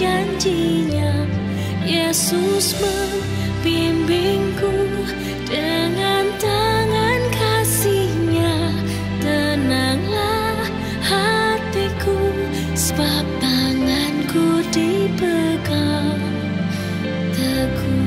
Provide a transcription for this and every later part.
janjinya. Yesus membimbingku dengan tangan kasih-Nya. Tenanglah hatiku, sebab tanganku dipegang teguh.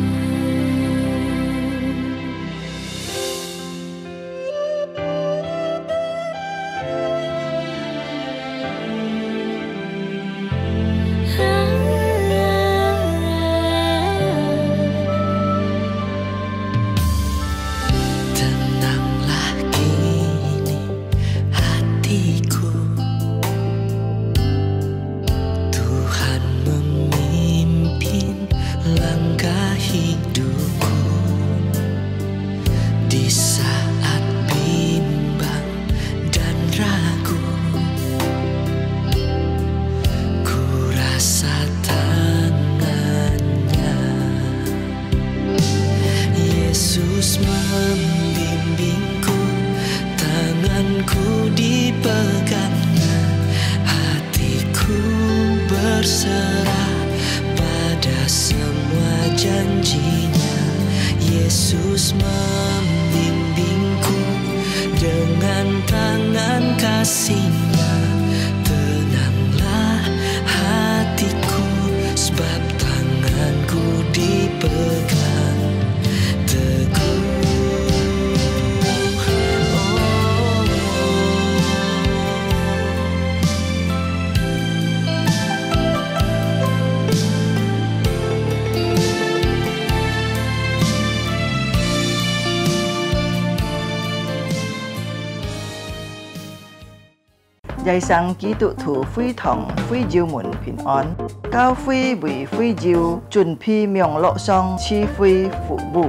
Membimbingku, tanganku dipegangnya, hatiku berserah pada semua janjinya. Yesus membimbingku dengan tangan kasih-Nya. Tenanglah hatiku, sebab tanganku dipegang teguh. Giai sang ký tụ thủ phi thòng phi diêu muộn bình an, cao phi vì phi diêu chuẩn phi miệng lộ song chi phi phụ bù.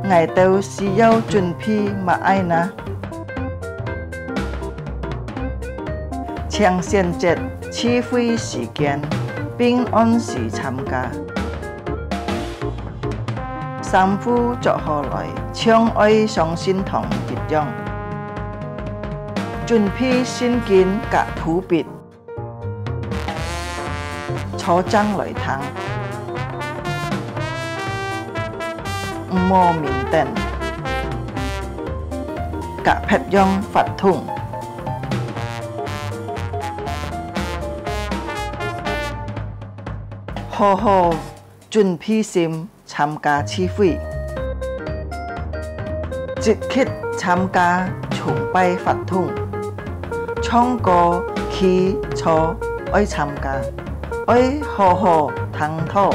Ngày tàu xì dâu chuẩn phi mà ai na. Chiang xiên chết chi phi sĩ kiến, bình an sĩ tham ca. Sam phu cho họ lại, chiang oi song xin thòng kịch dòng. Chuẩn phi xin kiến cả phú bịt, cho trăng lợi thắng, mô mình tên, cả phép dòng phát thùng. Hồ hồ, chuẩn phi sim tham ca chi phi, dịch khít tham ca chung bay phát thùng. Trong có khí cho ơi tham ca, ơi hồ hồ thắng thọ.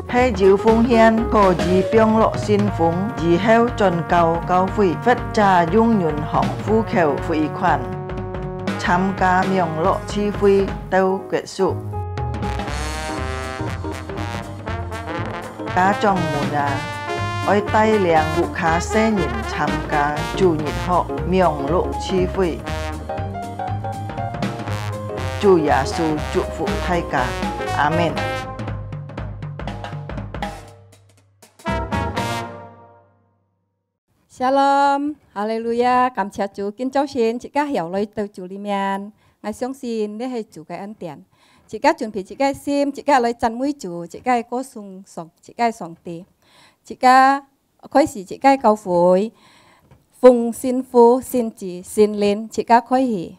Hay diệu phong hiên có gì biong lộ xin phúng, gì heo tròn cao cao phi, vết trà dung nhuận hỏng phu khều phi khoản. Tham ca miệng lộ chi phi tâu kết束. Cá trong mùa nhà, ôi tay liang vụ khá xe nhìn tham ca chủ nhịn họ miệng lộ chi phi. Chúa Giêsu chúc phúc tất cả. Amen. Shalom, Hallelujah, cảm謝主，見周先，自家由內到主裡面，我相信呢係主嘅恩典。自家準備自己心，自家來讚美主，自家歌頌自家上帝，自家開始自家教會，奉聖父、聖子、聖靈，自家開始。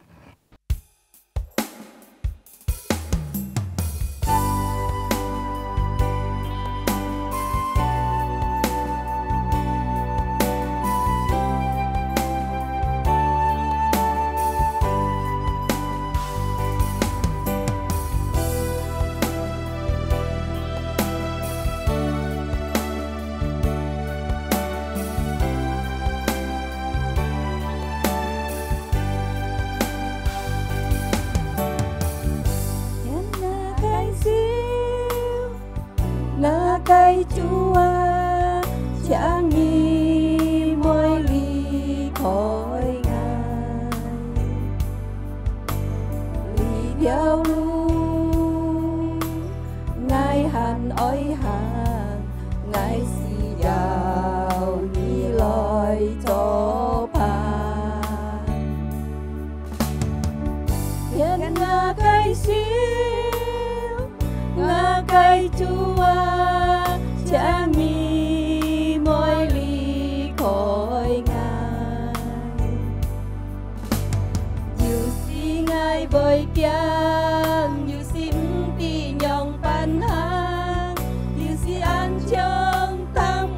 bồi kiang như sim ti nhong pan hang như si an chong thăm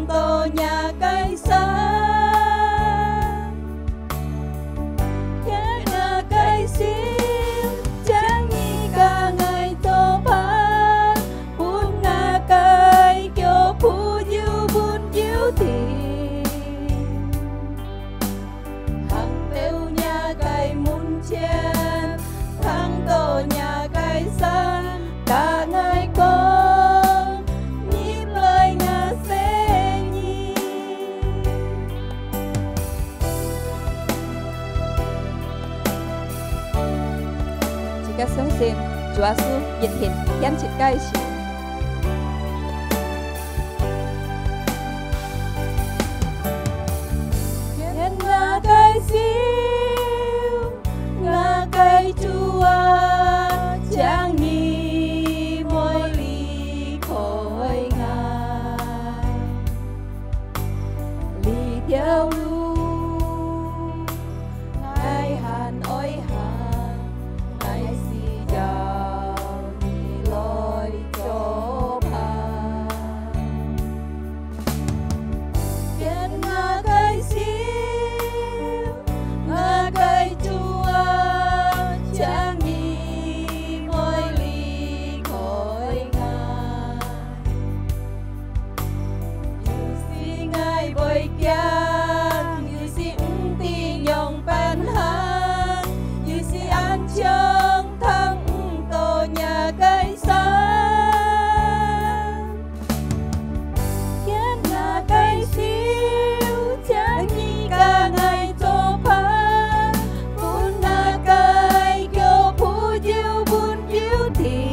tô nhà cây sa cái nhà cây sim chẳng như cả ngày tô pa buồn ngà cây kêu phu yêu buồn yêu thì hàng tiêu nhà cây muốn chen thằng tô nhà cây sa cả ngày con nhịp lời ngà sẽ nhi jika sungsim Chúa Giêsu nhiệt hiện hiện chỉ cây chỉ hiện ngà cây siêu ngà cây Chúa chẳng nghi mỗi ly khỏi ngài ly theo lu ngài hàn ôi hàn ngài si giàu ni lối cho bà hiện ngà cây siêu ngà cây Chúa chẳng nghi mỗi ly khỏi ngài như si ngài bồi kiang như si ti nhong pan hang như si an chong thăng tô nhà cây sa khiến ngà cây siêu chẳng nghi cả ngày tô pa buồn ngà cây kêu phu yêu buồn yêu thì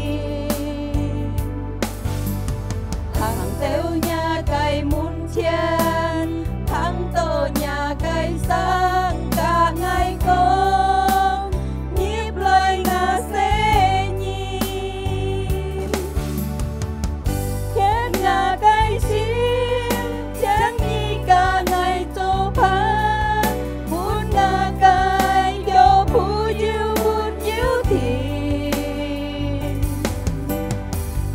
hàng tiêu nhà cây muốn chen thằng tô nhà cây sang cả ngày con nhịp lời ngà sẽ nhìn khiến ngà cây siêu chẳng nghi cả ngày tô pa buồn ngà cây kêu phu yêu buồn yêu thì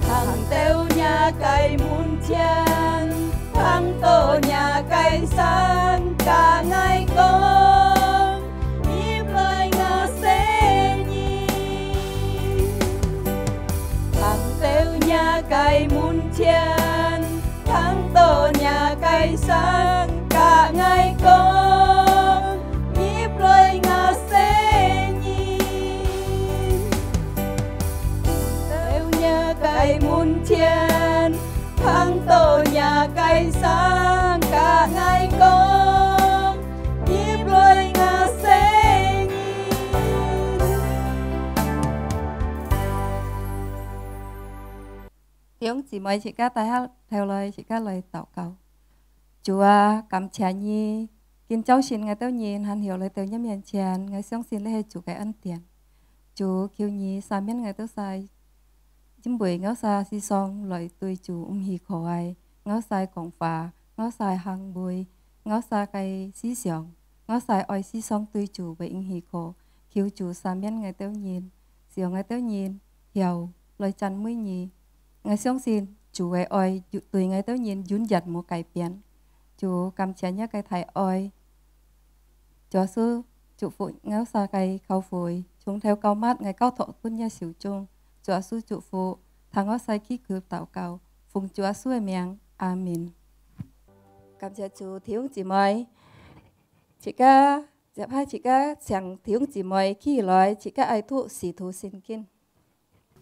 thằng tiêu nhà cây muốn chen thằng tô nhà cây sang cả ngày con nhịp lời ngà sẽ nhìn thằng tiêu nhà cây muốn chen thằng tô nhà cây sang cả ngày con nhịp lời ngà sẽ nhìn tiêu nhà cây muốn chen thằng tô nhà cây sang cả ngày con nhịp lời ngà sẽ nhìn. Tiếng chỉ mấy chị ca tài hát theo lời chị ca lời祷cầu. Chúa cảm trả nhi kính cháu xin ngài tao nhìn hắn hiểu lời tao nhắm miền chèn ngài sống xin lấy chủ cái ân tiền. Chúa kêu nhi xa miễn ngài tao sai chính bởi ngáo xa si song loại tôi chủ hì khổ ai ngáo sai cổng phà ngáo sai hàng bùi ngáo xa cây xí xiong ngáo sai oi si song tôi chủ bởi hì khổ kêu chủ xa miễn ngài tao nhìn xiong ngài tao nhìn hiểu lời chăn mũi nhì ngài sống xin chủ ai oi tùy ngài tao nhìn dún giật một cái biến chủ cầm chén nhá cái thải oi cho sư chủ phụ ngáo xa cây khâu phổi chúng theo cao mát ngài cao thọ tuân nha xỉu chung Chúa Giêsu trụ phụ thằng ngó sai khí cướp tạo cầu phụng Chúa Giêsu miệng Amen. Cảm ơn Chúa thiếu chị mời chị ca dẹp hai chị ca chẳng thiếu chị mời khi nói chị ca ai thụ sĩ thụ xin kinh.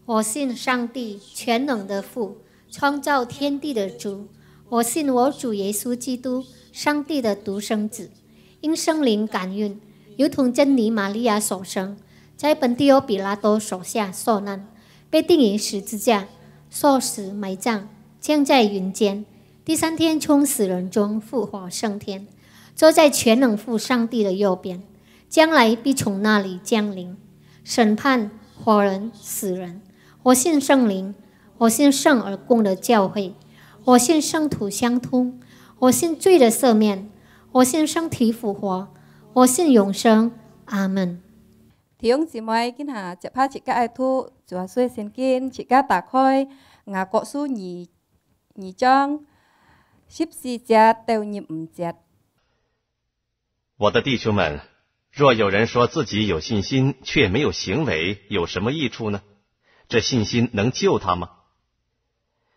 我信上帝全能的父，创造天地的主。我信我主耶稣基督，上帝的独生子，因圣灵感孕，如同真理玛利亚所生，在本地欧比拉多手下受难，被钉于十字架，受死埋葬，降在云间，第三天从死人中复活升天，坐在全能父上帝的右边，将来必从那里降临，审判活人死人。我信圣灵，我信圣而共的教会，我信圣徒相通，我信罪的赦免，我信身体复活，我信永生。阿门。Tiếng chị mấy kinh hà chị pha chị các ai thu chùa xuôi xin kinh chị các tạ khôi ngà cọ su nhì trong ship si家đều nhiệm节。我的弟兄们，若有人说自己有信心，却没有行为，有什么益处呢？这信心能救他吗？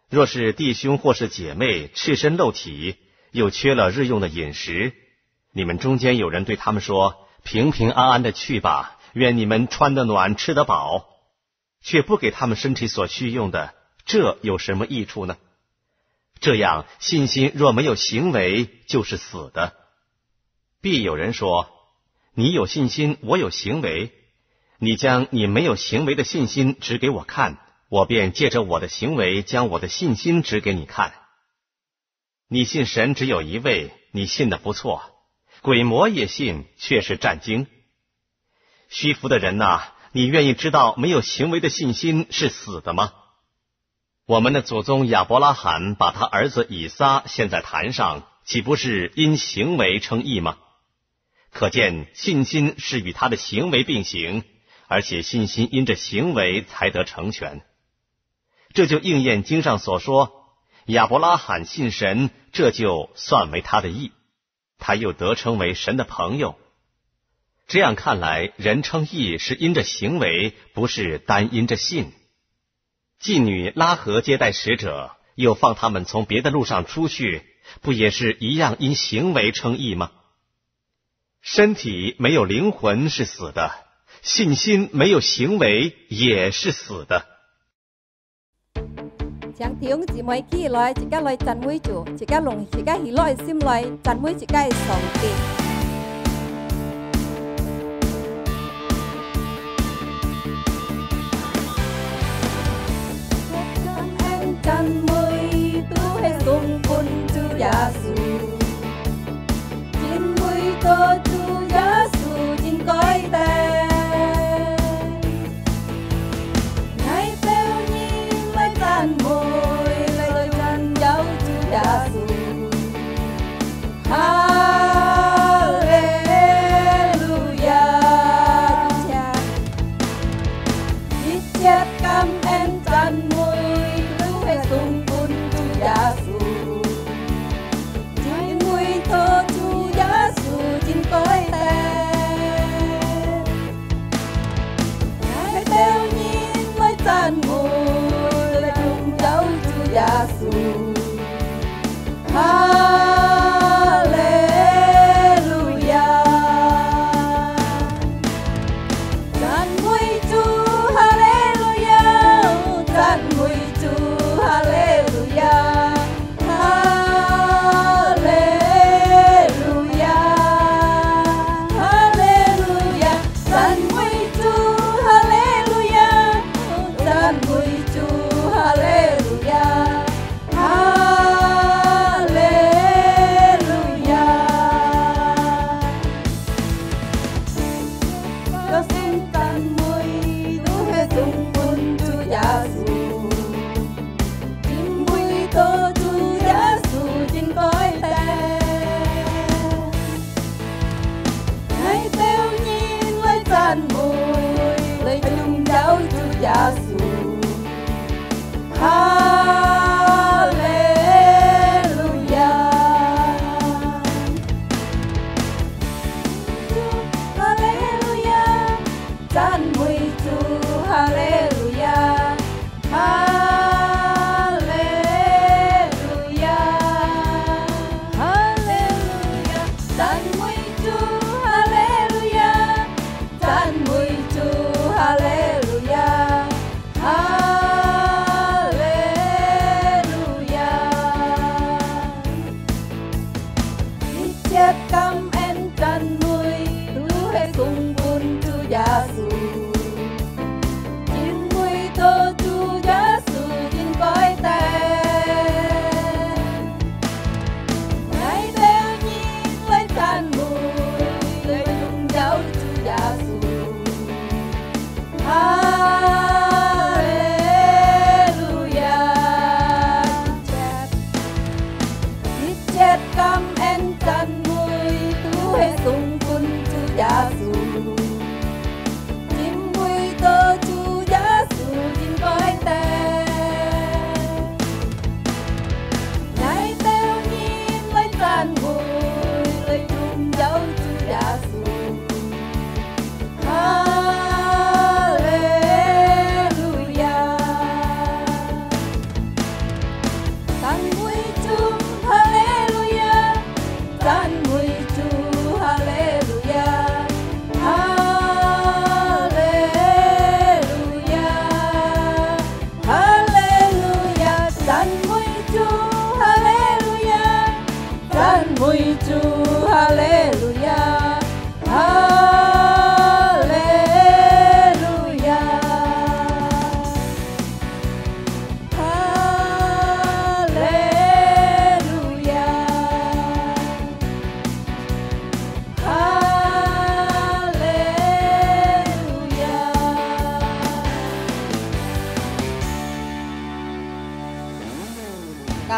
若是弟兄或是姐妹赤身露体，又缺了日用的饮食，你们中间有人对他们说：“平平安安的去吧，愿你们穿得暖，吃得饱。”却不给他们身体所需用的，这有什么益处呢？这样，信心若没有行为，就是死的。必有人说：“你有信心，我有行为。你将你没有行为的信心指给我看，我便借着我的行为将我的信心指给你看。你信神只有一位，你信的不错，鬼魔也信，却是战惊。虚浮的人呐，你愿意知道没有行为的信心是死的吗？我们的祖宗亚伯拉罕把他儿子以撒献在坛上，岂不是因行为称义吗？可见信心是与他的行为并行，而且信心因着行为才得成全。这就应验经上所说，亚伯拉罕信神，这就算为他的义，他又得称为神的朋友。这样看来，人称义是因着行为，不是单因着信。妓女拉合接待使者，又放他们从别的路上出去，不也是一样因行为称义吗？身体没有灵魂是死的，信心没有行为也是死的。Chẳng tiếng chỉ mấy khi nói chỉ các lời chăn mũi chủ, chỉ các lồng chỉ các hí lời sim lời chăn mũi chỉ các sòng tiền. Anh chăn mũi tu hay sung quân tu giả su, chim mũi to tu giả su chim coi tay. Hallelujah.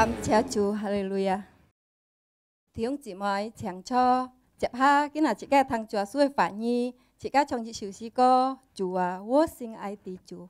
感謝主，哈利路亞。弟兄姊妹，請坐，接下今日自己聽主耶穌嘅話語，自己唱一首詩歌，主啊，我心愛的主。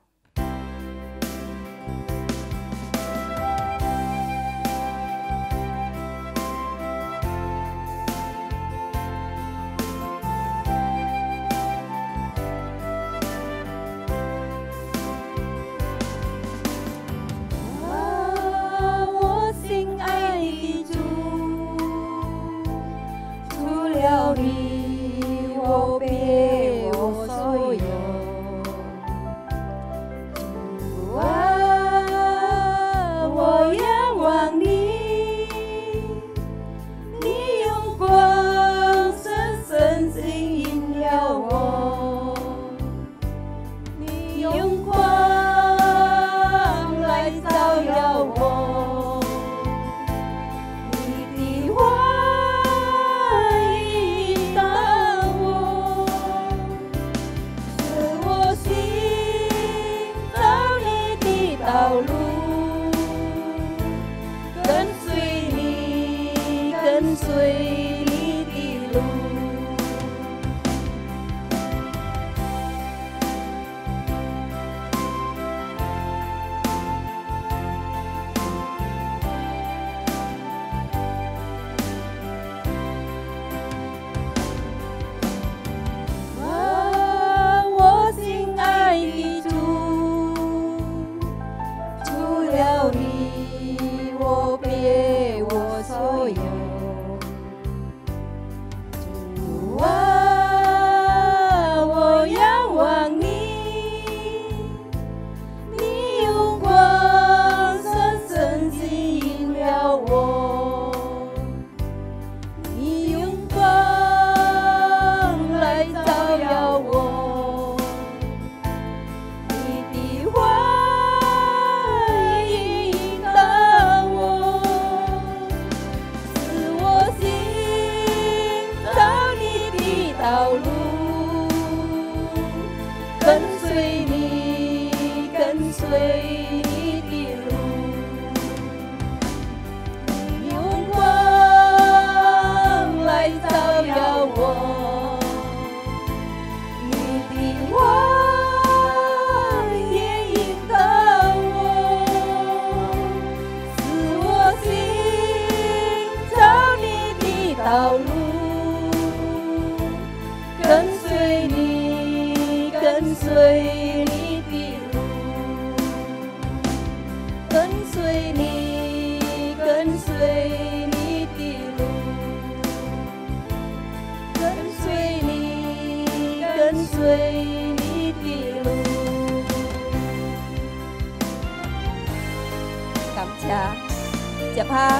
接下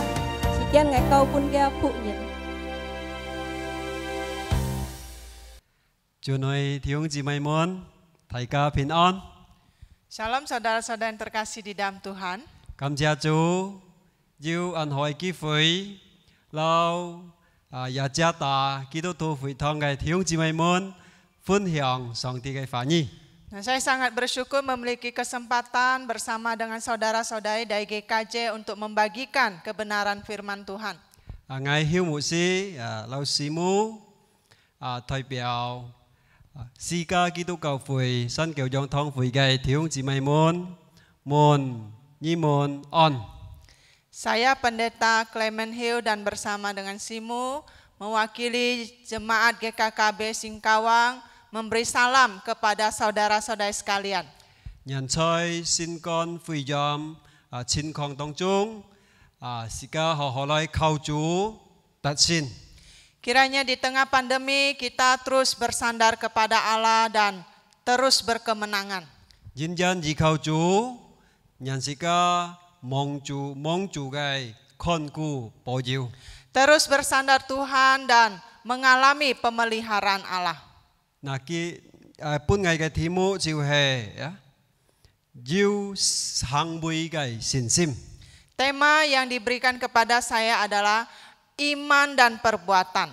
時間嘅高半嘅僕人。Chúa nói弟兄姊妹們，大家平安。 Shalom saudara-saudara yang terkasih di dalam Tuhan. Cảm謝主，要恩惠機會，讓雅加達基督徒會堂嘅弟兄姊妹們分享上帝嘅話語。 Nah, saya sangat bersyukur memiliki kesempatan bersama dengan saudara-saudari dari GKJ untuk membagikan kebenaran firman Tuhan. Ngài Hiếu Mục Sư, Lão Sư Mũ,代表Sư ca Kitô教會新教養堂會嘅弟兄姊妹們安。 Saya Pendeta Clement Hill dan bersama dengan Simu mewakili jemaat GKKB Singkawang memberi salam kepada saudara-saudari sekalian. 人在新冠肺炎情況當中，時間好好來靠主得勝。 Kiranya di tengah pandemi kita terus bersandar kepada Allah dan terus berkemenangan. 認真依靠主，讓時間望住嘅看顧保佑。 Terus bersandar Tuhan dan mengalami pemeliharaan Allah. 本ngày嘅題目就係要行為嘅信心。 Tema yang diberikan kepada saya adalah iman dan perbuatan.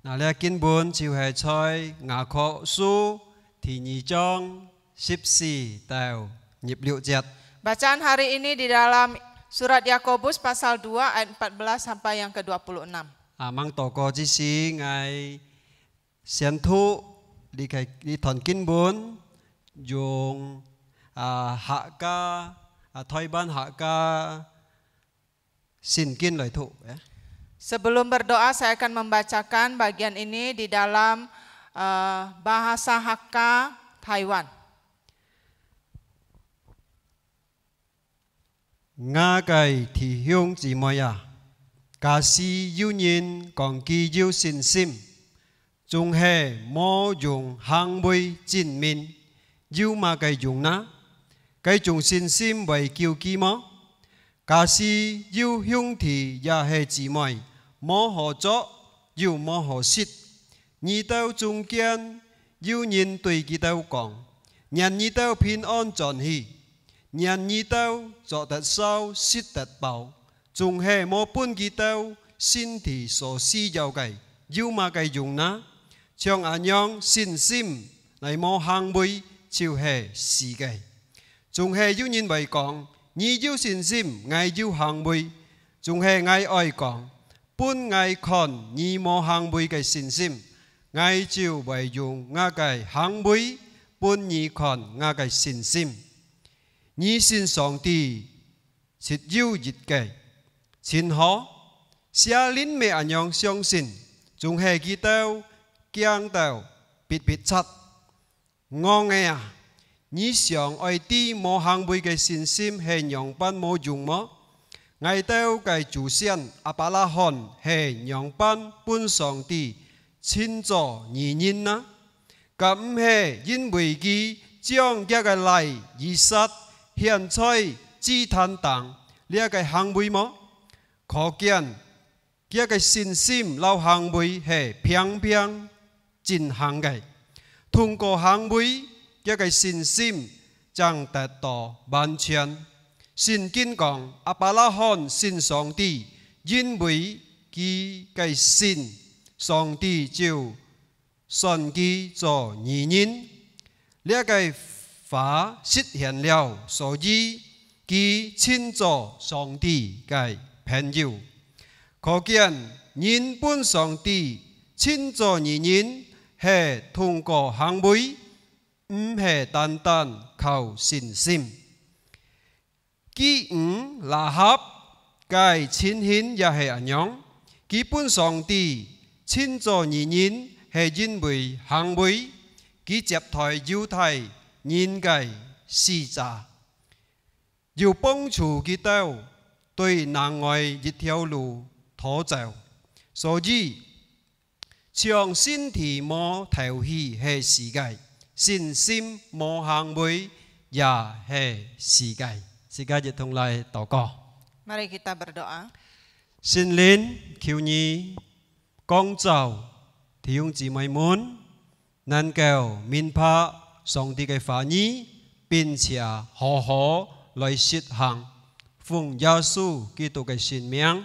呢經本就係在雅各書第2章14到16節。 Bacaan hari ini di dalam Surat Yakobus pasal 2 ayat 14 sampai yang ke-26. Mang toko chỉ si ngày xiên thu đi thon kinh bốn dùng hạ ca thoi ban hạ ca xin kinh lời thụ. Sebelum berdoa saya akan membacakan bagian ini di dalam bahasa Hakka Taiwan. Nga cái thì hiông chỉ mọi ca sĩ yêu nhân còn kỳ yêu xin sim chung hệ mô dùng hàng bồi chính mình yêu mà cái dùng ná cái dùng xin sim bởi kiêu kỳ mô ca sĩ yêu hiông thì ya hệ chỉ mọi mô hồ chó yêu mô hồ xít nhị tao trung kiên yêu nhân tùy kỳ tao còn nhận nhị tao bình an tròn hì nhận nhị tao cho thật sao xít thật bảo chung hệ mô bún kỳ tao xin thì so si giàu cái yêu mà cái dùng ná trong anh nhong xin sim này mô hàng bồi chiều hệ xì cái chung hệ yêu nhân bày còn nhị yêu xin sim ngay yêu hàng bồi chung hệ ngay oi còn bún ngay còn nhị mô hàng bồi cái xin sim ngay chiều bày dùng nga cái hàng bồi bún nhị còn nga cái xin sim nhị xin song ti chít yêu dịch cái xin họ xia lín mẹ anh nhong相信chung hệ kỳ tao kiang tao bịt bịt chặt ngon nghe nhị sòng oi ti mô hàng bồi cái xin sim hệ nhong ban mô dùng mó ngày tao cái chủ sen Abraham hệ nhong ban bún song ti xin cho nhị nhân na cảm hệ因为佢將一個嚟以撒獻在祭壇當呢一個行為麼？可見一個信心老行為係平平進行嘅，通過行為一個信心將達到完全。聖經講亞伯拉罕信上帝，因為佢嘅信，上帝就算佢做義人。呢一個法實現了，所以佢稱作上帝嘅朋友。可見人本上帝稱作義人係通過行為，唔係單單靠信心。佢拉合嘅稱顯也係一樣，佢本上帝稱作義人係因為行為。佢接待猶太人嘅使者，要幫助佢哋對南外一條路討走，所以將身體冇頭氣係世界，信心冇行為也係世界。世界一同嚟禱告。Mari kita berdoa. 聖靈求你光照弟兄姊妹們。能夠明白上帝嘅話語，並且好好來實行，奉耶穌基督嘅聖名，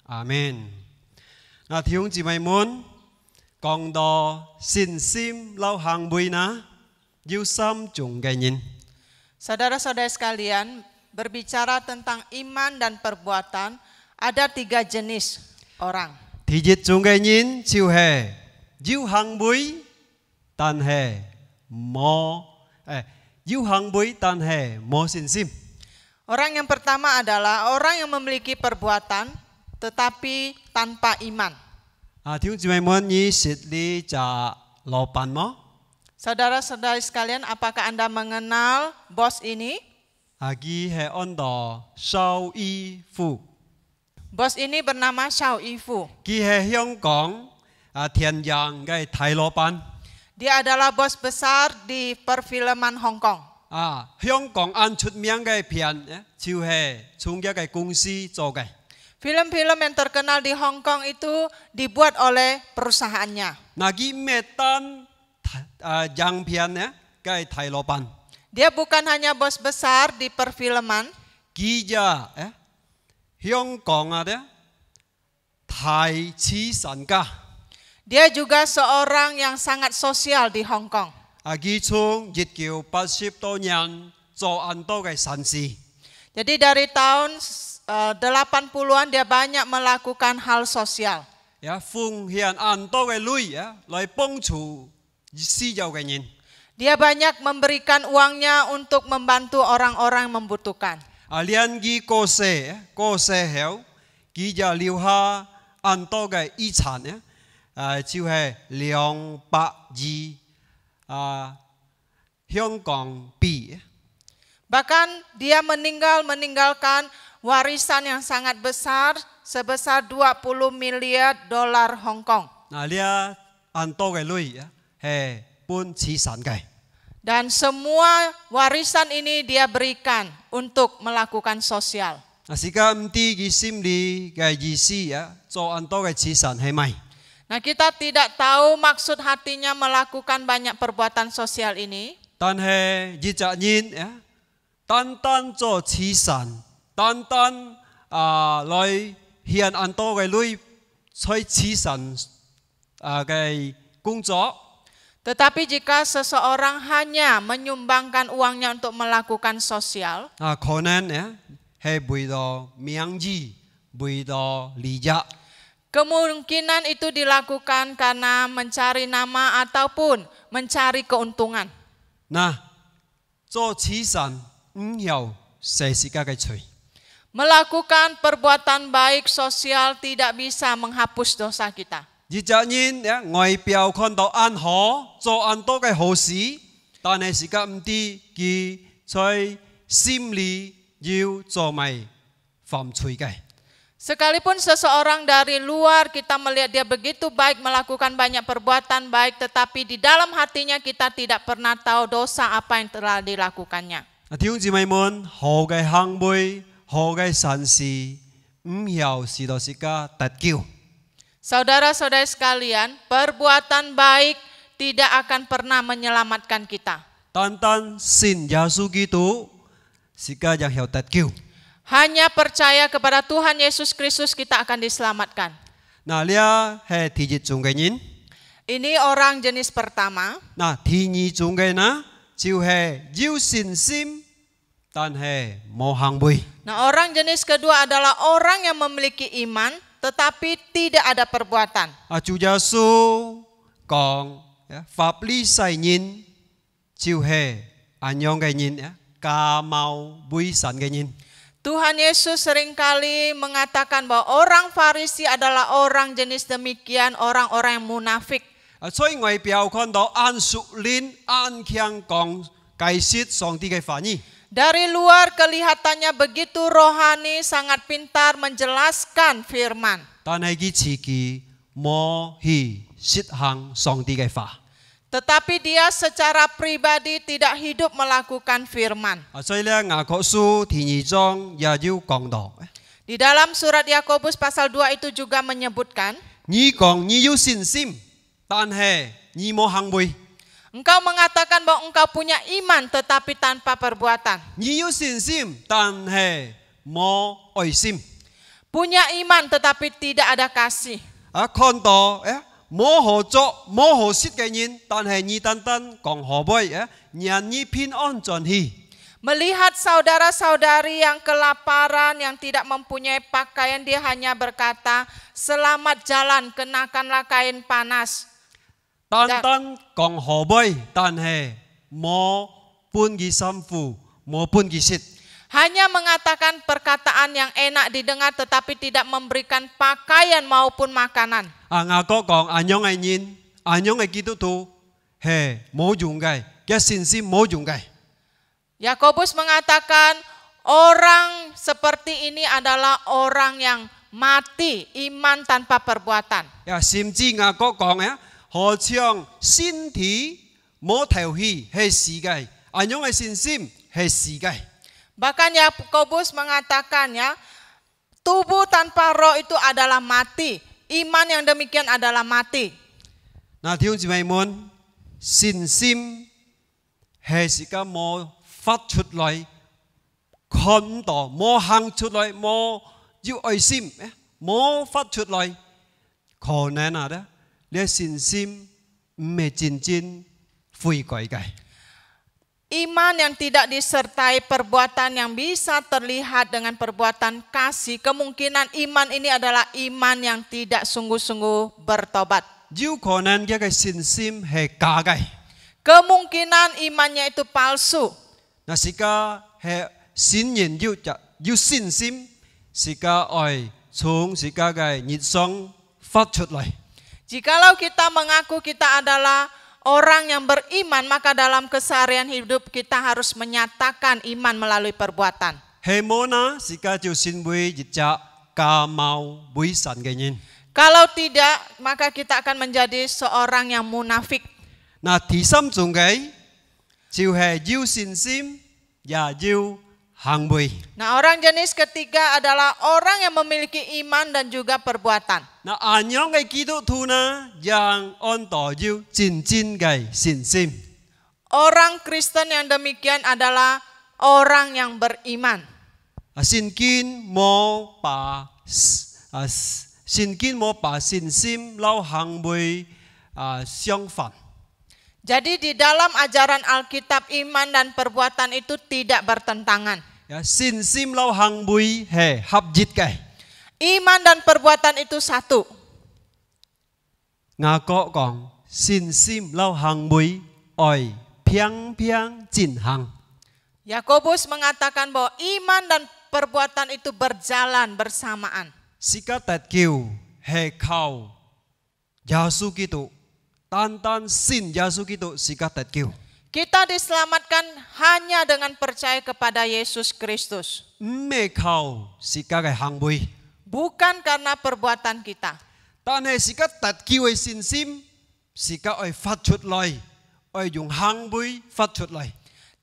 阿門。弟兄姊妹們，講到信心老行為呢，有三種嘅人。Saudara-saudara sekalian, berbicara tentang iman dan perbuatan, ada 3 jenis orang. 第一種嘅人就係有行為。但係冇有行為，但係冇信心。Orang yang pertama adalah orang yang memiliki perbuatan tetapi tanpa iman. 弟兄姊妹們，你識呢隻老闆嗎？ Saudara-saudari sekalian, apakah Anda mengenal bos ini? 佢係按照邵逸夫。Bos ini bernama Xiao Yifu. 佢係香港天陽嘅大老闆。Dia adalah bos besar di perfilman Hong Kong. 香港按出名嘅片就係從一個公司做嘅。Film-film yang terkenal di Hong Kong itu dibuat oleh perusahaannya. 佢咩單樣片嘅大老闆。Dia bukan hanya bos besar di perfilman. 佢就香港大慈善家。Dia juga seorang yang sangat sosial di Hong Kong. 佢從1980多年做很多嘅善事。Jadi dari tahun 80-an dia banyak melakukan hal sosial. Ya, phung hiền an to cái lui ya, lại bông chủ si giàu cái nhìn. Dia banyak memberikan uangnya untuk membantu orang-orang yang membutuhkan. Alian gi cô xe héo, gi giờ liu ha an to cái y sản ya, chiu hè 200 gì Hong Kong pi. Bahkan dia meninggalkan warisan yang sangat besar sebesar 20 miliar dolar Hong Kong. Nah, dia an to cái lui ya, he pun chi sản cái. Dan semua warisan ini dia berikan untuk melakukan sosial. Nah, sika mti gi sim li cái gì si ya, cho an to cái chi sản hay mai. Nah, kita tidak tahu maksud hatinya melakukan banyak perbuatan sosial ini. Tan he ji cha nhìn ya, tan cho chi sản, tan loi hiền an to cái lui chơi chi sản cái công作. Tetapi jika seseorang hanya menyumbangkan uangnya untuk melakukan sosial, 可能呀係為咗名譽，為咗利益。 kemungkinan itu dilakukan karena mencari nama ataupun mencari keuntungan. Nah, 做慈善唔要捨自家嘅罪。 Melakukan perbuatan baik sosial tidak bisa menghapus dosa kita. 而隻人呀外表看到安好，做安多嘅好事，但係時間唔知佢在心裏要做埋犯罪嘅。 Sekalipun seseorang dari luar kita melihat dia begitu baik melakukan banyak perbuatan baik, tetapi di dalam hatinya kita tidak pernah tahu dosa apa yang telah dilakukannya. 弟兄姊妹們，好嘅行為、好嘅善事，唔要使到自家得救。 Saudara-saudara sekalian, perbuatan baik tidak akan pernah menyelamatkan kita. 單單信耶穌基督，自家就有得救。 Hanya percaya kepada Tuhan Yesus Kristus kita akan diselamatkan. Nah, dia係第一種嘅人。 Ini orang jenis pertama. Nah, 第二種嘅呢，就係有信心，但係冇行為。 Nah, orang jenis kedua adalah orang yang memiliki iman tetapi tidak ada perbuatan. 主耶穌講，法利賽人就係咁樣嘅人，假冒偽善嘅人。 Tuhan Yesus seringkali mengatakan bahwa orang Farisi adalah orang jenis demikian, orang-orang yang munafik. 所以外表看到按屬靈、按強講解釋上帝嘅話語。 Dari luar kelihatannya begitu rohani, sangat pintar menjelaskan firman. 但係佢自己冇去實行上帝嘅話。 Tetapi dia secara pribadi tidak hidup melakukan firman. 所以咧，雅各書第2章也要講到， Di dalam surat Yakobus pasal 2 itu juga menyebutkan, 你講你有信心，但係你冇行為。 engkau mengatakan bahwa engkau punya iman tetapi tanpa perbuatan. 你有信心，但係冇愛心。 Punya iman tetapi tidak ada kasih. 看到冇合作、冇合適嘅人，但係你單單講可唔可以？讓你平安進去。 Melihat saudara-saudari yang kelaparan, yang tidak mempunyai pakaian, dia hanya berkata, selamat jalan, kenakanlah kain panas. 單單講可唔可以？但係冇半句心腹，冇半句舌。 Hanya mengatakan perkataan yang enak didengar tetapi tidak memberikan pakaian maupun makanan. 雅各講安樣嘅人，安樣嘅基督徒係冇用嘅，嘅信心冇用嘅。 Yakobus mengatakan orang seperti ini adalah orang yang mati, iman tanpa perbuatan. 甚至雅各講好像身體冇頭氣係死嘅，安樣嘅信心係死嘅。 Bahkan Yakobus mengatakan ya, tubuh tanpa roh itu adalah mati. Iman yang demikian adalah mati. Nah, 弟兄姊妹們，信心係時間冇發出來，看到冇行出來，冇要愛心，冇發出來，可能啊，你信心唔係真正悔改嘅。Iman yang tidak disertai perbuatan yang bisa terlihat dengan perbuatan kasih, kemungkinan iman ini adalah iman yang tidak sungguh-sungguh bertobat. Kemungkinan imannya itu palsu. Nah, sika he sin yin yu sin sim sika oi chung sika gai nhịp sống phát xuất lại. Jikalau kita mengaku kita adalah orang yang beriman, maka dalam keseharian hidup kita harus menyatakan iman melalui perbuatan. Hemona sika jiu sin bui jia ka mau bui san gai yin. Kalau tidak, maka kita akan menjadi seorang yang munafik. Nah, di sam chung gai jiu he jiu sin sim ya jiu hang bui. Nah, orang jenis ketiga adalah orang yang memiliki iman dan juga perbuatan. Nah, anyong gai kitu tuna yang on to jiu jin jin gai sin sim. Orang Kristen yang demikian adalah orang yang beriman. Sin kin mo pa sin kin mo pa sin sim lau hang bui xiang fan. Jadi di dalam ajaran Alkitab iman dan perbuatan itu tidak bertentangan. Ya, sin sim lau hang bui he hap jit kai. Iman dan perbuatan itu satu. Ngako kong sin sim lau hang bui oi piang piang jin hang. Yakobus mengatakan bahwa iman dan perbuatan itu berjalan bersamaan. Sika tat kiu he kau Yasu kitu tantan sin Yasu kitu sika tat kiu. Kita diselamatkan hanya dengan percaya kepada Yesus Kristus. Me kau sika gai hang bui. Bukan karena perbuatan kita. Tan he sika tat kiu sin sim sika oi phát chut loi oi dùng hang bui phát chut loi.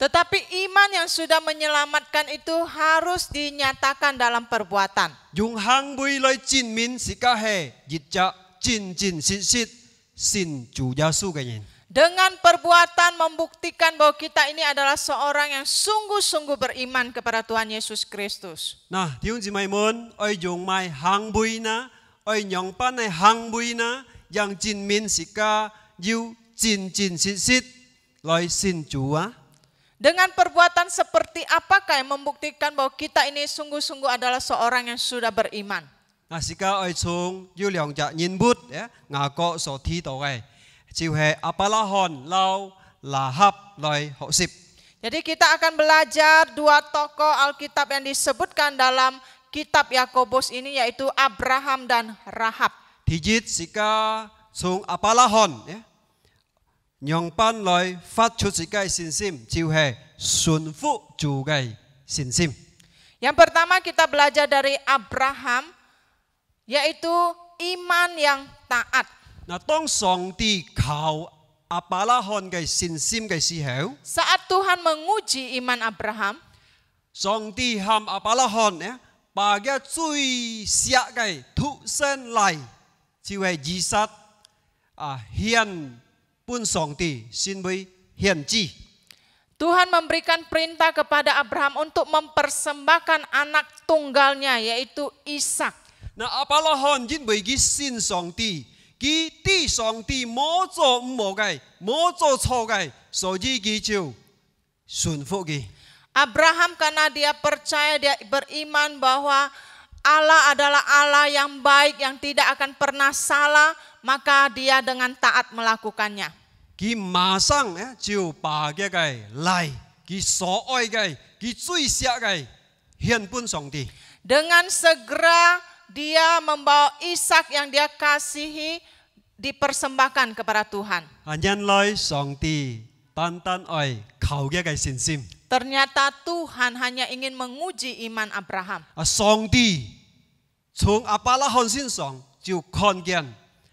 Tetapi iman yang sudah menyelamatkan itu harus dinyatakan dalam perbuatan. Dùng hang bui loi jin min sika he jitja jin jin sit sit sin chủ Yasu gai yin. Dengan perbuatan membuktikan bahwa kita ini adalah seorang yang sungguh-sungguh beriman kepada Tuhan Yesus Kristus. Nah, tiung ji mai mon oi dùng mai hang bui na oi nyong pan nai hang bui na yang jin min sika yu jin jin sit sit loi sin chủ á. Dengan perbuatan seperti apakah yang membuktikan bahwa kita ini sungguh-sungguh adalah seorang yang sudah beriman? Nah, sika oi chung yu liang ja nyin bút ya ngako so thi to gai. Chiu he apalahon lau lahap loi ho sip. Jadi kita akan belajar dua tokoh Alkitab yang disebutkan dalam kitab Yakobus ini, yaitu Abraham dan Rahab. Dijit sika chung apalahon ya. Nyong pan loi phát chut sika sin sim chiu he sun fu chu gai sin sim. Yang pertama kita belajar dari Abraham, yaitu iman yang taat. Nah, tong song ti kau apalahon gai sin sim gai si heu. Saat Tuhan menguji iman Abraham, song ti ham apalahon ya, bagia cui siak gai thu sen lai, chiu he jisat hian pun song ti sin bui hian ji. Tuhan memberikan perintah kepada Abraham untuk mempersembahkan anak tunggalnya, yaitu Ishak. Nah, apalahon jin bui gi sin song ti. Ki ti song ti mo zo mo gai mo zo cho gai so ji gi jiu sun fu gi. Abraham karena dia percaya, dia beriman bahwa Allah adalah Allah yang baik, yang tidak akan pernah salah, maka dia dengan taat melakukannya. Ki masang ya jiu pa ge gai lai ki so oi gai ki cui sia gai hian pun song ti. Dengan segera dia membawa Ishak yang dia kasihi dipersembahkan kepada Tuhan. Anyan loi song ti tan tan oi kau ge gai sin sim. Ternyata Tuhan hanya ingin menguji iman Abraham. Song ti chung apalahon sin song jiu kon gian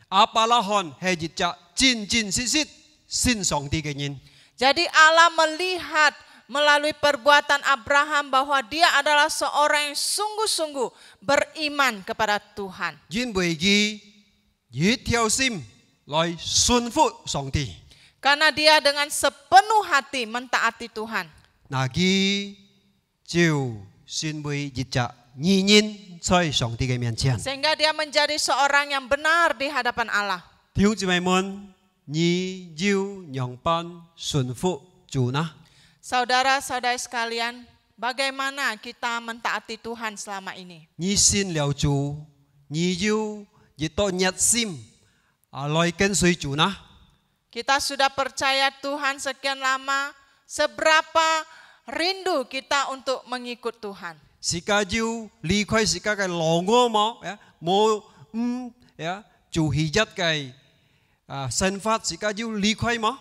apalahon he jitja jin jin sit sit sin song ti ge yin. Jadi Allah melihat melalui perbuatan Abraham bahwa dia adalah seorang yang sungguh-sungguh beriman kepada Tuhan. Jin bui gi yi tiao sim loi sun fu song ti. Karena dia dengan sepenuh hati mentaati Tuhan. Nagi jiu sin bui jitja nyi yin choi song ti ge mian qian. Sehingga dia menjadi seorang yang benar di hadapan Allah. Tiung ji mai mon nyi jiu nyong pan sun fu chu na. Saudara-saudara sekalian, bagaimana kita mentaati Tuhan selama ini? Nhi xin liao chủ, nhi yêu nhiệt độ nhiệt sim, loi跟随主呢。 Kita sudah percaya Tuhan sekian lama, seberapa rindu kita untuk mengikut Tuhan. Sĩ ca yêu lý khai sĩ ca cái lò ngô mò, mô chủ hỷ nhất cái sinh phát sĩ ca yêu lý khai mò.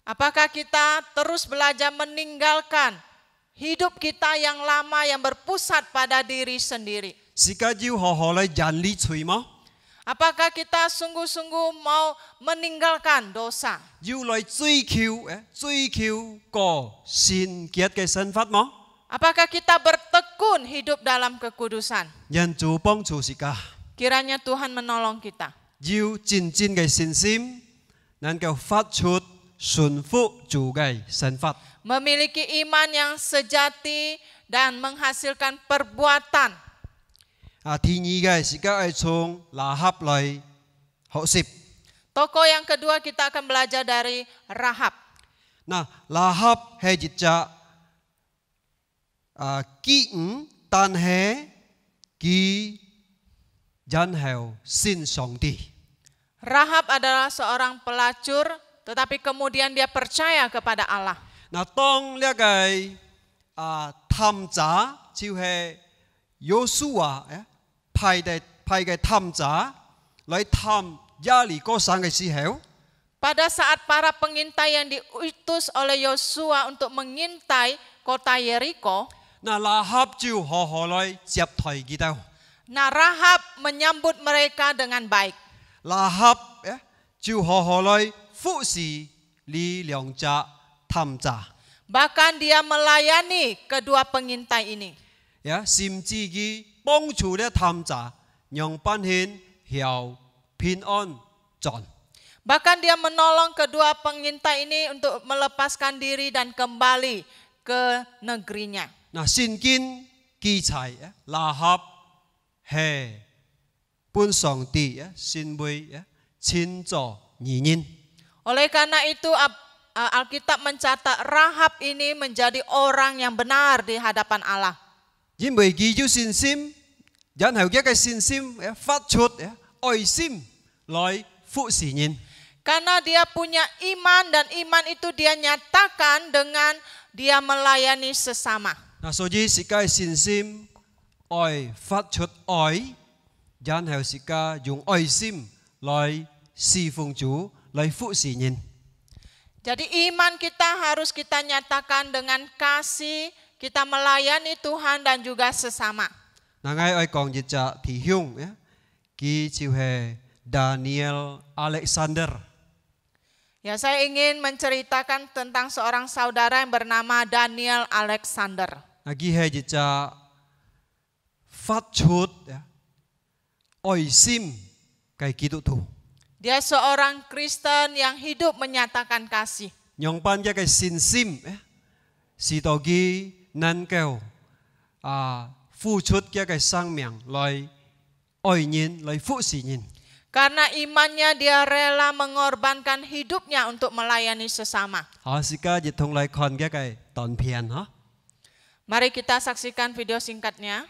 Apakah kita terus belajar meninggalkan hidup kita yang lama yang berpusat pada diri sendiri? Sĩ ca yêu họ lại dàn lý chui mò. Apakah kita sungguh-sungguh mau meninggalkan dosa? Yêu lại truy cứu có xin kiết cái sinh phát mò. Apakah kita bertekun hidup dalam kekudusan? Nhân chủ bông chủ sĩ ca. Kiranya Tuhan menolong kita. Yêu chính chính cái xin sim, nên cái phát xuất xuân phụ chủ cái sinh phát. Memiliki iman yang sejati dan menghasilkan perbuatan. Thứ nhì cái sĩ ca ai trong Rahab lại học sip. Tokoh yang kedua kita akan belajar dari Rahab. Nah, Rahab hay dịch cha kỹ tan hay kỹ dân heo xin song ti. Rahab adalah seorang pelacur, tetapi kemudian dia percaya kepada Allah. Nah, tong lihat cái tham giả chiu hay Joshua派cái tham giả來tham gia lì có sang cái si heo. Pada saat para pengintai yang diutus oleh Yosua untuk mengintai kota Yeriko, nah Rahab chiu họ lại tiếp thầy kita. Nah Rahab menyambut mereka dengan baik. Rahab chiu họ lại phụ sĩ li liang cha tham giả. Bahkan dia melayani kedua pengintai ini. Ya, sim chi gi bong chu le tham giả, nhong ban hin hiao pin on John. Bahkan dia menolong kedua pengintai ini untuk melepaskan diri dan kembali ke negerinya. Nah, xin kin ki chai Rahab he pun song ti xin bui chin zo nyi nin. Oleh karena itu Alkitab mencatat Rahab ini menjadi orang yang benar di hadapan Allah.因為佢要信心，然後一個信心發出愛心來服侍人。 Karena dia punya iman dan iman itu dia nyatakan dengan dia melayani sesama. Nah, 所以是個信心愛發出愛，然後是個用愛心來侍奉主，來服侍人。 Jadi iman kita harus kita nyatakan dengan kasih, kita melayani Tuhan dan juga sesama. Nah, ngay講一隻弟兄，佢就係 Daniel Alexander。 Ya, saya ingin menceritakan tentang seorang saudara yang bernama Daniel Alexander.佢係一隻發出愛心嘅基督徒。 Dia seorang Kristen yang hidup menyatakan kasih. Yang banyak cái xin sim, si đầu kia năng cầu,付出cái sang miệng, lại oi nhân, lại phụ sự nhân. Karena imannya dia rela mengorbankan hidupnya untuk melayani sesama. Sika ditong lại kon cái tòn pian, Mari kita saksikan video singkatnya.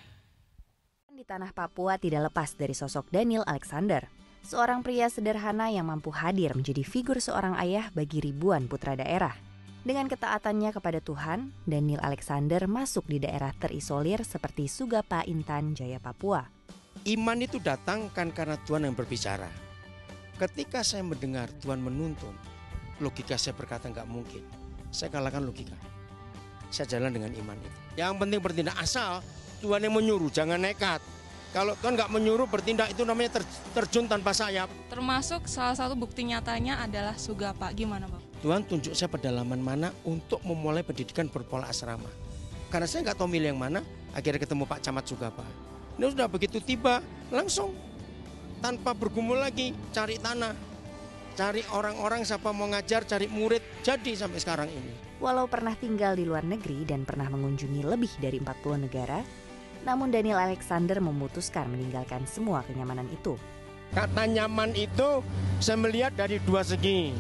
Di tanah Papua tidak lepas dari sosok Daniel Alexander. Seorang pria sederhana yang mampu hadir menjadi figur seorang ayah bagi ribuan putra daerah. Dengan ketaatannya kepada Tuhan, Daniel Alexander masuk di daerah terisolir seperti Sugapa, Intan, Jaya, Papua. Iman itu datang kan karena Tuhan yang berbicara. Ketika saya mendengar Tuhan menuntun, logika saya berkata nggak mungkin. Saya kalahkan logika. Saya jalan dengan iman itu. Yang penting bertindak, asal Tuhan yang menyuruh, jangan nekat. Kalau Tuhan nggak menyuruh bertindak itu namanya terjun tanpa sayap. Termasuk salah satu bukti nyatanya adalah Sugapa. Gimana Bang? Tuhan tunjuk saya pedalaman mana untuk memulai pendidikan berpola asrama. Karena saya nggak tahu milih yang mana, akhirnya ketemu Pak Camat Sugapa. Ini sudah begitu tiba, langsung tanpa bergumul lagi cari tanah. Cari orang-orang siapa mau ngajar, cari murid, jadi sampai sekarang ini. Walau pernah tinggal di luar negeri dan pernah mengunjungi lebih dari 40 negara, namun Daniel Alexander memutuskan meninggalkan semua kenyamanan itu. Kata nyaman itu saya melihat dari dua segi.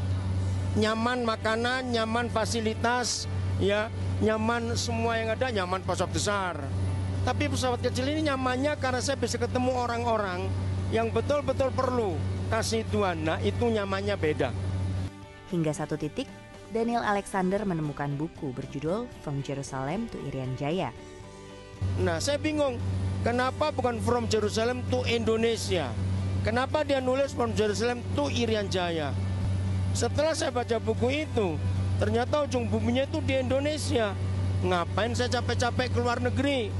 Nyaman makanan, nyaman fasilitas, ya nyaman semua yang ada, nyaman pesawat besar. Tapi pesawat kecil ini nyamannya karena saya bisa ketemu orang-orang yang betul-betul perlu kasih Tuhan. Nah itu nyamannya beda. Hingga satu titik, Daniel Alexander menemukan buku berjudul From Jerusalem to Irian Jaya. Nah saya bingung, kenapa bukan From Jerusalem to Indonesia? Kenapa dia nulis From Jerusalem to Irian Jaya? Setelah saya baca buku itu, ternyata ujung buminya itu di Indonesia. Ngapain saya capek-capek ke luar negeri?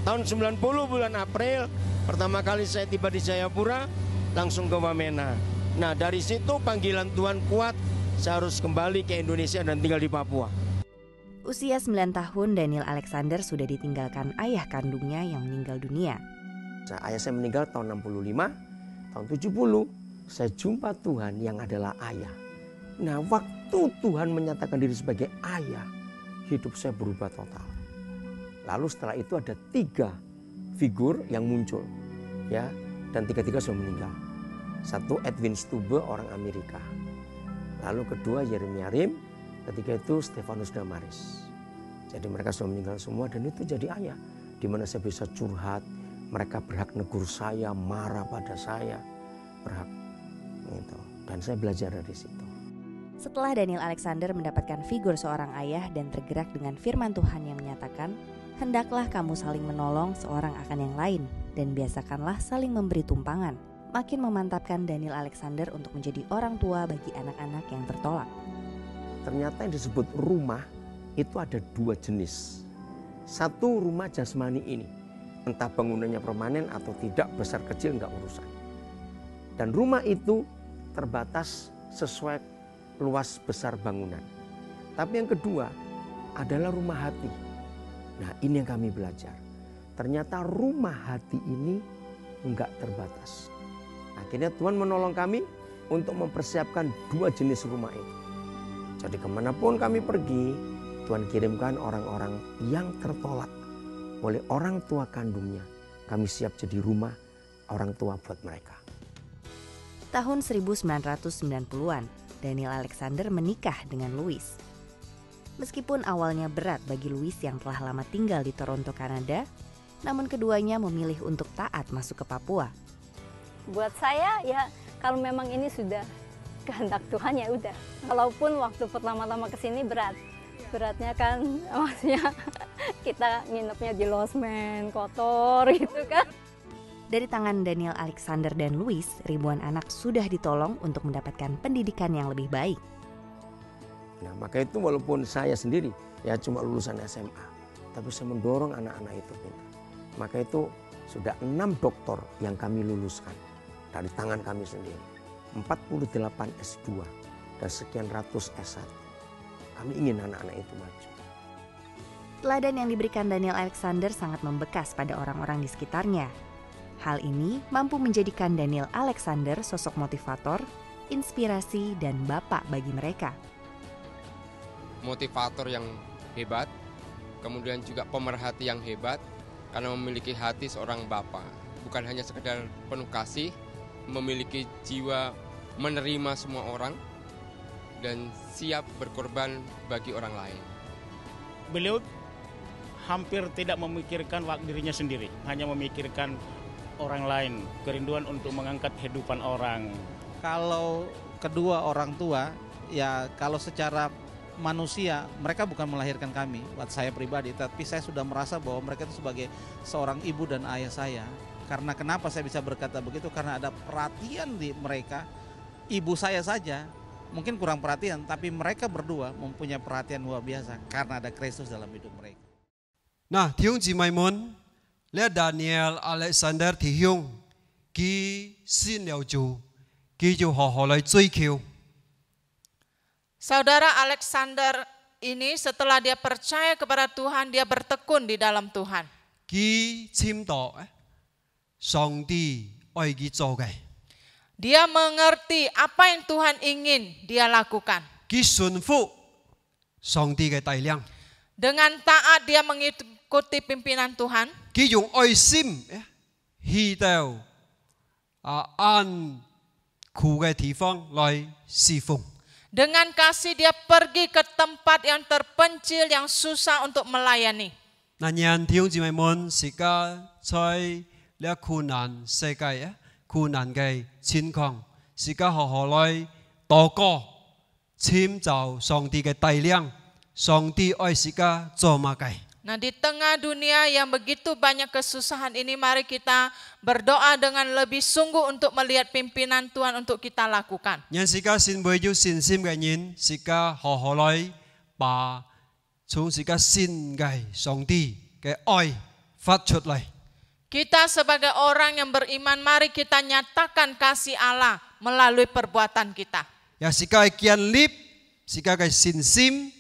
Tahun 90 bulan April, pertama kali saya tiba di Jayapura, langsung ke Wamena. Nah dari situ panggilan Tuhan kuat, saya harus kembali ke Indonesia dan tinggal di Papua. Usia 9 tahun, Daniel Alexander sudah ditinggalkan ayah kandungnya yang meninggal dunia. Ayah saya meninggal tahun 65, tahun 70 saya jumpa Tuhan yang adalah ayah. Nah waktu Tuhan menyatakan diri sebagai ayah, hidup saya berubah total. Lalu setelah itu ada 3 figur yang muncul, ya, dan 3-3 sudah meninggal. Satu Edwin Stube, orang Amerika. Lalu kedua Yeremia Rim, ketiga itu Stefanus Damaris. Jadi mereka sudah meninggal semua dan itu jadi ayah. Di mana saya bisa curhat, mereka berhak negur saya, marah pada saya, berhak gitu. Dan saya belajar dari situ. Setelah Daniel Alexander mendapatkan figur seorang ayah dan tergerak dengan firman Tuhan yang menyatakan, hendaklah kamu saling menolong seorang akan yang lain dan biasakanlah saling memberi tumpangan. Makin memantapkan Daniel Alexander untuk menjadi orang tua bagi anak-anak yang tertolak. Ternyata yang disebut rumah itu ada 2 jenis. Satu rumah jasmani ini, entah bangunannya permanen atau tidak, besar kecil enggak urusan. Dan rumah itu terbatas sesuai luas besar bangunan. Tapi yang kedua adalah rumah hati. Nah ini yang kami belajar. Ternyata rumah hati ini enggak terbatas. Akhirnya Tuhan menolong kami untuk mempersiapkan 2 jenis rumah itu. Jadi kemanapun kami pergi, Tuhan kirimkan orang-orang yang tertolak oleh orang tua kandungnya. Kami siap jadi rumah orang tua buat mereka. Tahun 1990-an, Daniel Alexander menikah dengan Louise. Meskipun awalnya berat bagi Louise yang telah lama tinggal di Toronto, Kanada, namun keduanya memilih untuk taat masuk ke Papua. Buat saya ya kalau memang ini sudah kehendak Tuhan ya udah. Walaupun waktu pertama-tama kesini beratnya kan maksudnya kita nginepnya di losmen kotor gitu kan. Dari tangan Daniel Alexander dan Louise, ribuan anak sudah ditolong untuk mendapatkan pendidikan yang lebih baik. Nah, maka itu walaupun saya sendiri ya cuma lulusan SMA, tapi saya mendorong anak-anak itu pintar. Maka itu sudah 6 doktor yang kami luluskan dari tangan kami sendiri. 48 S2 dan sekian ratus S1. Kami ingin anak-anak itu maju. Teladan yang diberikan Daniel Alexander sangat membekas pada orang-orang di sekitarnya. Hal ini mampu menjadikan Daniel Alexander sosok motivator, inspirasi, dan bapak bagi mereka. Motivator yang hebat, kemudian juga pemerhati yang hebat, karena memiliki hati seorang bapak. Bukan hanya sekedar penuh kasih, memiliki jiwa menerima semua orang, dan siap berkorban bagi orang lain. Beliau hampir tidak memikirkan dirinya sendiri, hanya memikirkan orang lain, kerinduan untuk mengangkat kehidupan orang. Kalau kedua orang tua, ya kalau secara manusia, mereka bukan melahirkan kami, buat saya pribadi, tapi saya sudah merasa bahwa mereka itu sebagai seorang ibu dan ayah saya. Karena kenapa saya bisa berkata begitu? Karena ada perhatian di mereka. Ibu saya saja mungkin kurang perhatian, tapi mereka berdua mempunyai perhatian luar biasa karena ada Kristus dalam hidup mereka. Nah, Tiung Jimaimon, lihat Daniel Alexander Tiung, ki xin liao ju, ki ju ho ho lai zui kiu. Saudara Alexander ini setelah dia percaya kepada Tuhan, dia bertekun di dalam Tuhan. Ki chim do, Sangdi oi gi zo gai. Dia mengerti apa yang Tuhan ingin dia lakukan. Ki sun fu, Sangdi gai tai liang. Dengan taat dia mengikuti pimpinan Tuhan. Ki yung oi sim, hi dao, an ku gai ti fang lai si fung. Dengan kasih dia pergi ke tempat yang terpencil, yang susah untuk melayani. 那年弟兄姊妹們，時間在呢困難世界啊，困難嘅情況，時間好好來禱告，尋找上帝嘅帶領，上帝愛時間做乜嘅。 Nah, di tengah dunia yang begitu banyak kesusahan ini, mari kita berdoa dengan lebih sungguh untuk melihat pimpinan Tuhan untuk kita lakukan. 讓時間先會有信心嘅人，時間好好來把從時間先嘅上帝嘅愛發出嚟。 Kita sebagai orang yang beriman, mari kita nyatakan kasih Allah melalui perbuatan kita. 有時間嘅建立，時間嘅信心，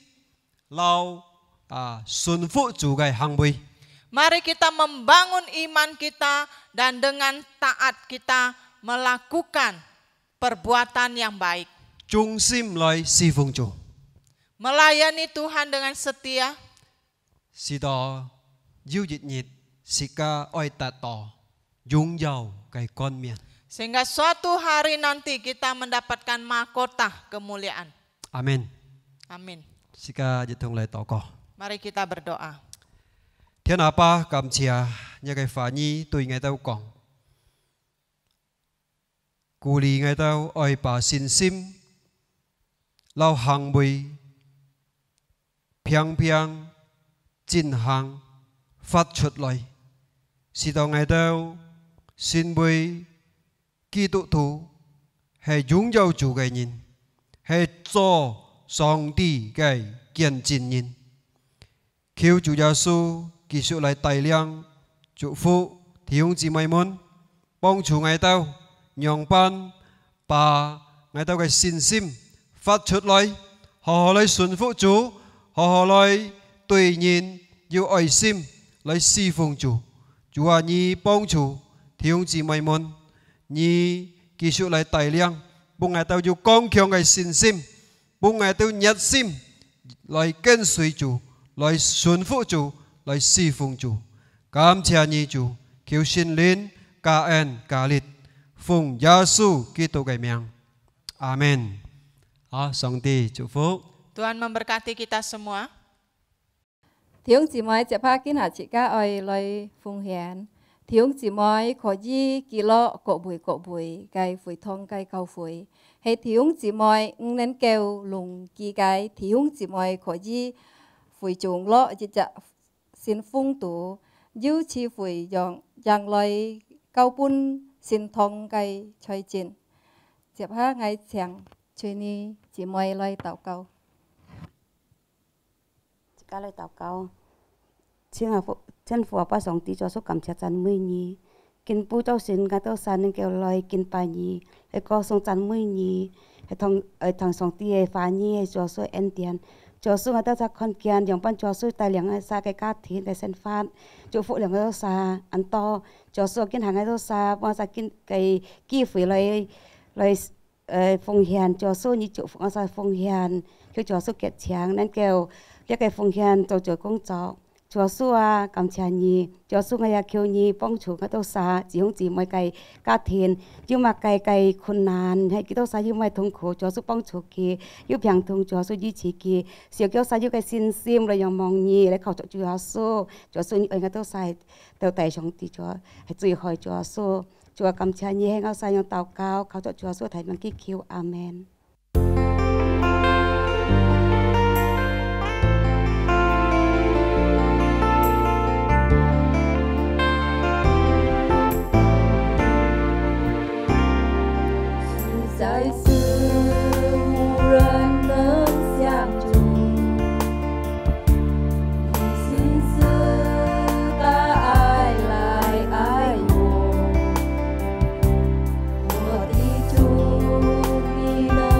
老順服主嘅行為。 Mari kita membangun iman kita dan dengan taat kita melakukan perbuatan yang baik. 忠心來侍奉主， Melayani Tuhan dengan setia. 直到有一日，時間愛達到擁有嘅冠冕。 Sehingga suatu hari nanti kita mendapatkan mahkota kemuliaan. Amin. Amin. 時間一同嚟禱告。 Mari kita berdoa. Thiên Apa, cảm謝những cái phá nhi tùy ngày tao講. Cụ lý ngày tao oi bà xin sim, lao hàng bùi, piang piang, chín hàng, phát xuất lại. Sĩ tao ngày tao xin bùi, kỳ tụ thủ, hay dung dâu chủ cái nhìn, hay cho song đi cái kiên trình nhìn. Khiêu chủ Giêsu kỳ sự lại tài liang chủ phụ thì ông chị mày muốn bông chủ ngày tao nhong ban bà ngày tao cái xin sim phát xuất lại họ lại xuân phụ chủ họ lại tùy nhìn yêu ỏi sim lại si phụng chủ à nhi bông chủ thì ông chị mày muốn nhi kỳ sự lại tài liang bông ngày tao yêu con kiong cái xin sim bông ngày tao nhặt sim lại kén suy chủ lại xuân phụ chủ, lại si phụng chủ. Cảm謝nhị chủ, cứu sinh linh, ca ơn, ca lít, phụng Giêsu Kitô cái miệng. Amen. Song ti chúc phúc. Tuhan memberkati kita semua. Thiếu chỉ mới chỉ pa kiến hạt chỉ ca ơi lời phụng hiến. Thiếu chỉ mới có gì kỳ lọ cọ bụi cái phủi thong cái cầu phủi. Hay thiếu chỉ mới nên kêu lùng kỳ cái thiếu chỉ mới có gì phủi trùng lọ chỉ chả xin phung tủ dư chi phủi dòng lời cao bún xin thong cái chơi chín. Chép ha ngày chẳng chơi ni chỉ mới lời tàu cầu. Chỉ ca lời tàu cầu. Chân phù ba song tí cho số cảm giác chăn mươi nhì. Kinh bù tàu xin cả tàu san nên kêu lời kinh pa nhì. Hay có song chăn mươi nhì. Hay thằng song tí hay phá nhì hay cho số en tiền. Cho số người ta ra con kian dòng ban cho số tài liang xa cái cá thìn cái sen phát. Cho phụ liang cái xa ăn to. Cho số kinh hàng cái xa bao xa kinh cái kỳ phí lời phong hiền cho số như chủ phong xa phong hiền. Khi cho số kết chàng nên kêu cái phong hiền cho công cháu. Cho số cảm ơn nhỉ, cho số ngày kêu nhỉ bông chủ cái tàu xa, chỉ không chỉ mấy cái cá thìn, nhưng mà cái困难hay cái tàu xa nhưng mà痛苦，cho số bông chủ kia, yêu bình thường cho số duy trì kia, siêu kêu xa yêu cái xin sim rồi dùng mong nhỉ, lại khẩu cho số những cái tàu xa tàu tài trong thì cho, hay注意hỏi cho số cảm ơn nhỉ, hay ngao xa dùng tàu cao, khẩu cho số thầy mang kí kêu, amen. Giải sư mù rân lớn xiang chung xin sư ta ai lại ai vô Hồ đi chung đi nơi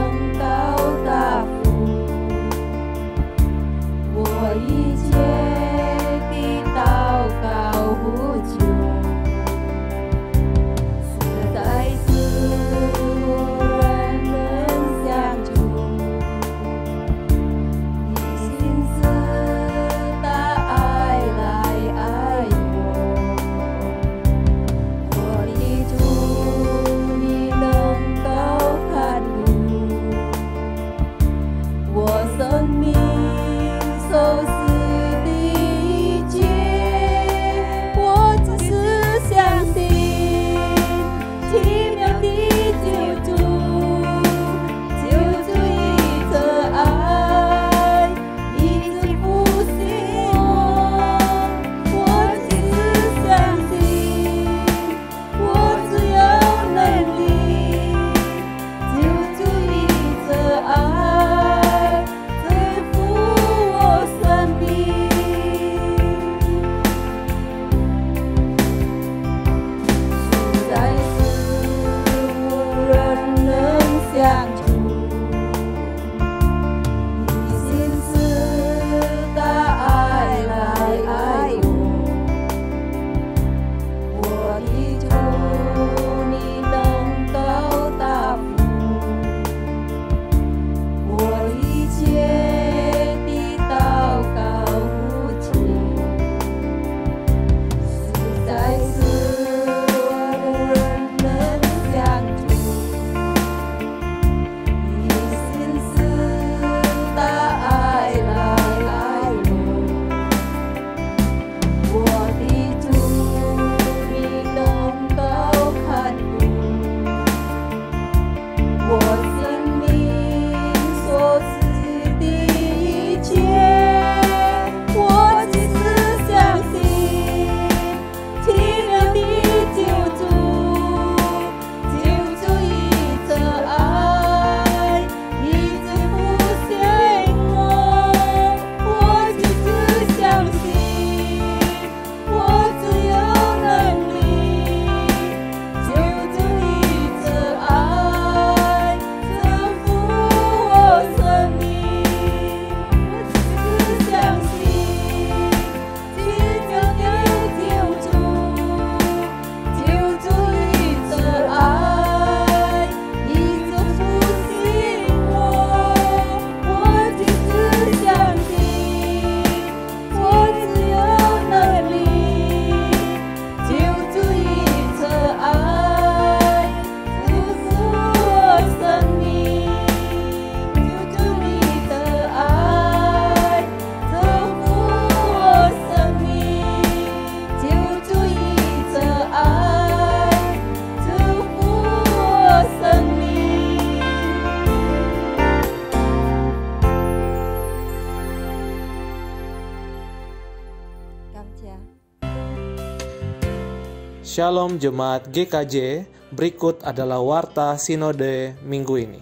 Shalom Jemaat GKJ, berikut adalah warta Sinode minggu ini.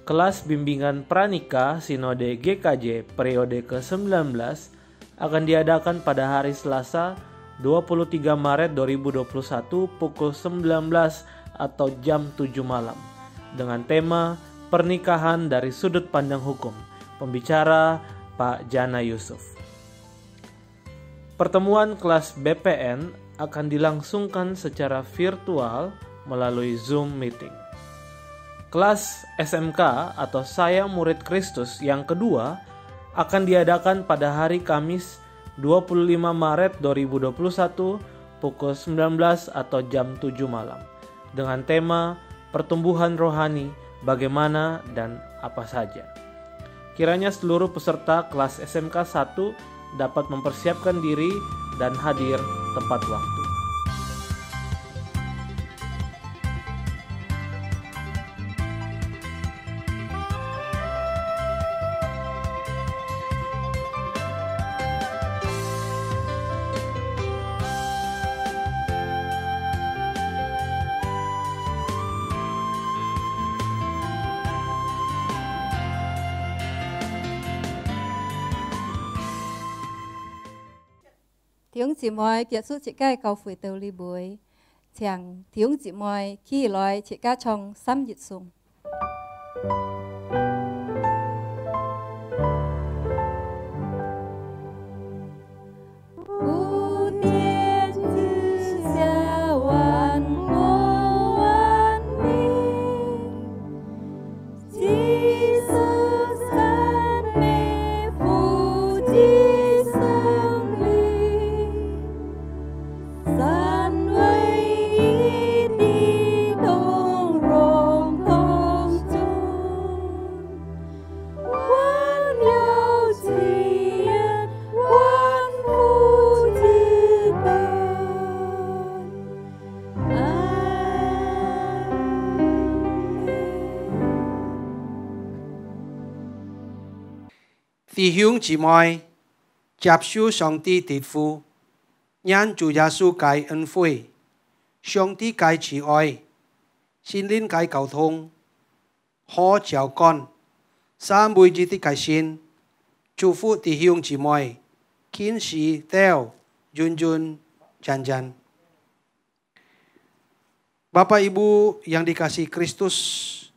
Kelas bimbingan pranikah Sinode GKJ periode ke-19 akan diadakan pada hari Selasa 23 Maret 2021 pukul 19 atau jam 7 malam dengan tema Pernikahan dari Sudut Pandang Hukum. Pembicara Pak Jana Yusuf. Pertemuan kelas BPN akan dilangsungkan secara virtual melalui Zoom meeting. Kelas SMK atau Saya Murid Kristus yang kedua akan diadakan pada hari Kamis 25 Maret 2021 pukul 19 atau jam 7 malam dengan tema Pertumbuhan Rohani, Bagaimana dan Apa Saja. Kiranya seluruh peserta kelas SMK 1 dapat mempersiapkan diri dan hadir tepat waktu. Tiếng chị mời kết thúc chị cái cầu phủi tàu ly bối. Chẳng tiếng chị mời khi nói chị ca trong xăm dịch sung.弟兄姊妹，接受上帝的父，因主耶穌嘅恩惠，上帝嘅慈愛，心靈嘅溝通，可照幹，三每日的嘅心，祝福弟兄姊妹，堅持到潤潤janjan. Bapak Ibu yang dikasihi Kristus,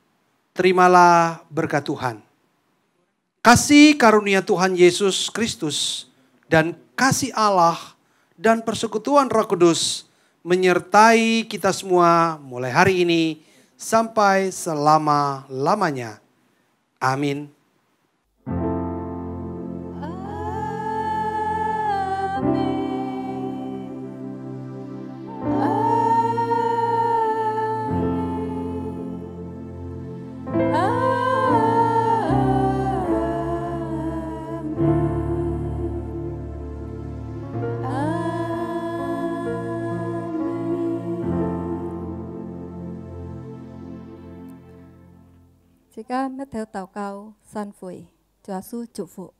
terimalah berkat Tuhan. Kasih karunia Tuhan Yesus Kristus dan kasih Allah dan persekutuan Roh Kudus menyertai kita semua mulai hari ini sampai selama-lamanya. Amin. Chị ca met theo tàu cao san phủi, Chúa Giêsu chúc phúc.